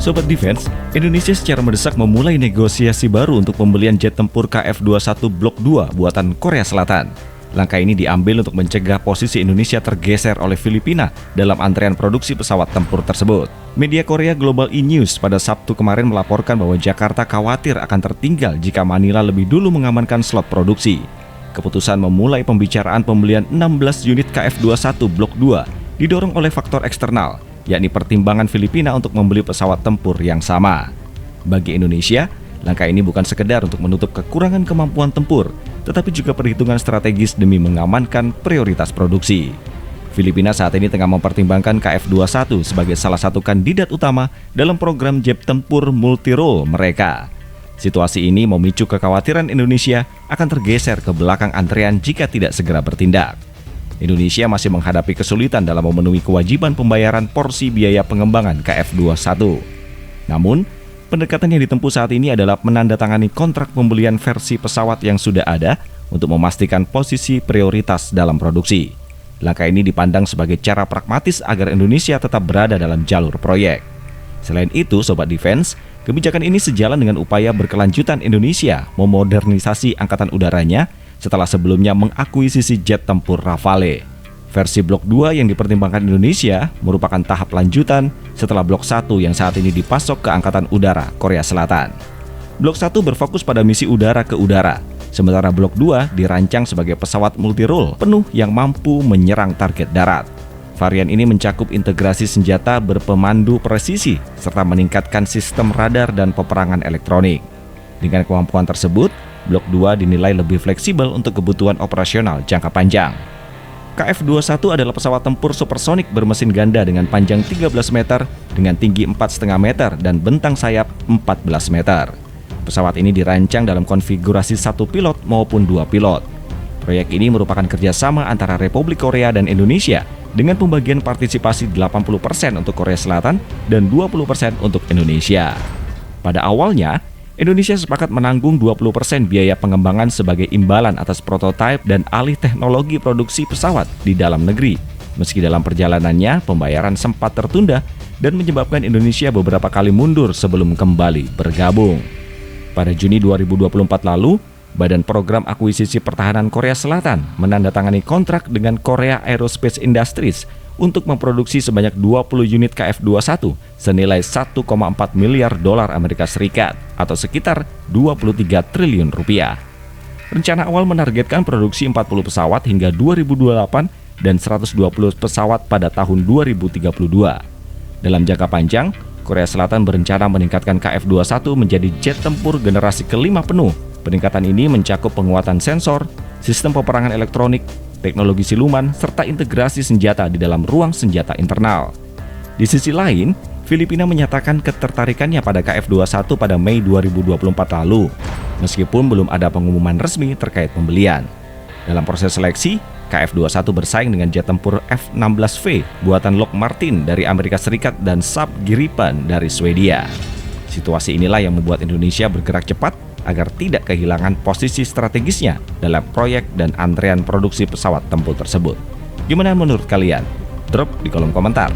Sobat Defense, Indonesia secara mendesak memulai negosiasi baru untuk pembelian jet tempur KF-21 Blok 2 buatan Korea Selatan. Langkah ini diambil untuk mencegah posisi Indonesia tergeser oleh Filipina dalam antrean produksi pesawat tempur tersebut. Media Korea Global E-News pada Sabtu kemarin melaporkan bahwa Jakarta khawatir akan tertinggal jika Manila lebih dulu mengamankan slot produksi. Keputusan memulai pembicaraan pembelian 16 unit KF-21 Blok 2 didorong oleh faktor eksternal, yakni pertimbangan Filipina untuk membeli pesawat tempur yang sama. Bagi Indonesia, langkah ini bukan sekedar untuk menutup kekurangan kemampuan tempur, tetapi juga perhitungan strategis demi mengamankan prioritas produksi. Filipina saat ini tengah mempertimbangkan KF-21 sebagai salah satu kandidat utama dalam program jet tempur multi-role mereka. Situasi ini memicu kekhawatiran Indonesia akan tergeser ke belakang antrean jika tidak segera bertindak. Indonesia masih menghadapi kesulitan dalam memenuhi kewajiban pembayaran porsi biaya pengembangan KF-21. Namun, pendekatan yang ditempuh saat ini adalah menandatangani kontrak pembelian versi pesawat yang sudah ada untuk memastikan posisi prioritas dalam produksi. Langkah ini dipandang sebagai cara pragmatis agar Indonesia tetap berada dalam jalur proyek. Selain itu, Sobat Defense, kebijakan ini sejalan dengan upaya berkelanjutan Indonesia memodernisasi angkatan udaranya setelah sebelumnya mengakuisisi jet tempur Rafale. Versi Blok 2 yang dipertimbangkan Indonesia merupakan tahap lanjutan setelah Blok 1 yang saat ini dipasok ke Angkatan Udara Korea Selatan. Blok 1 berfokus pada misi udara ke udara, sementara Blok 2 dirancang sebagai pesawat multi-role penuh yang mampu menyerang target darat. Varian ini mencakup integrasi senjata berpemandu presisi serta meningkatkan sistem radar dan peperangan elektronik. Dengan kemampuan tersebut, Blok 2 dinilai lebih fleksibel untuk kebutuhan operasional jangka panjang. KF-21 adalah pesawat tempur supersonik bermesin ganda dengan panjang 13 meter dengan tinggi 4,5 meter dan bentang sayap 14 meter. Pesawat ini dirancang dalam konfigurasi satu pilot maupun dua pilot. Proyek ini merupakan kerjasama antara Republik Korea dan Indonesia dengan pembagian partisipasi 80% untuk Korea Selatan dan 20% untuk Indonesia. Pada awalnya, Indonesia sepakat menanggung 20% biaya pengembangan sebagai imbalan atas prototipe dan alih teknologi produksi pesawat di dalam negeri. Meski dalam perjalanannya, pembayaran sempat tertunda dan menyebabkan Indonesia beberapa kali mundur sebelum kembali bergabung. Pada Juni 2024 lalu, Badan Program Akuisisi Pertahanan Korea Selatan menandatangani kontrak dengan Korea Aerospace Industries untuk memproduksi sebanyak 20 unit KF-21 senilai 1,4 miliar dolar Amerika Serikat atau sekitar 23 triliun rupiah. Rencana awal menargetkan produksi 40 pesawat hingga 2028 dan 120 pesawat pada tahun 2032. Dalam jangka panjang, Korea Selatan berencana meningkatkan KF-21 menjadi jet tempur generasi kelima penuh. Peningkatan ini mencakup penguatan sensor, sistem peperangan elektronik, teknologi siluman, serta integrasi senjata di dalam ruang senjata internal. Di sisi lain, Filipina menyatakan ketertarikannya pada KF-21 pada Mei 2024 lalu, meskipun belum ada pengumuman resmi terkait pembelian. Dalam proses seleksi, KF-21 bersaing dengan jet tempur F-16V buatan Lockheed Martin dari Amerika Serikat dan Saab Gripen dari Swedia. Situasi inilah yang membuat Indonesia bergerak cepat agar tidak kehilangan posisi strategisnya dalam proyek dan antrean produksi pesawat tempur tersebut. Gimana menurut kalian? Drop di kolom komentar.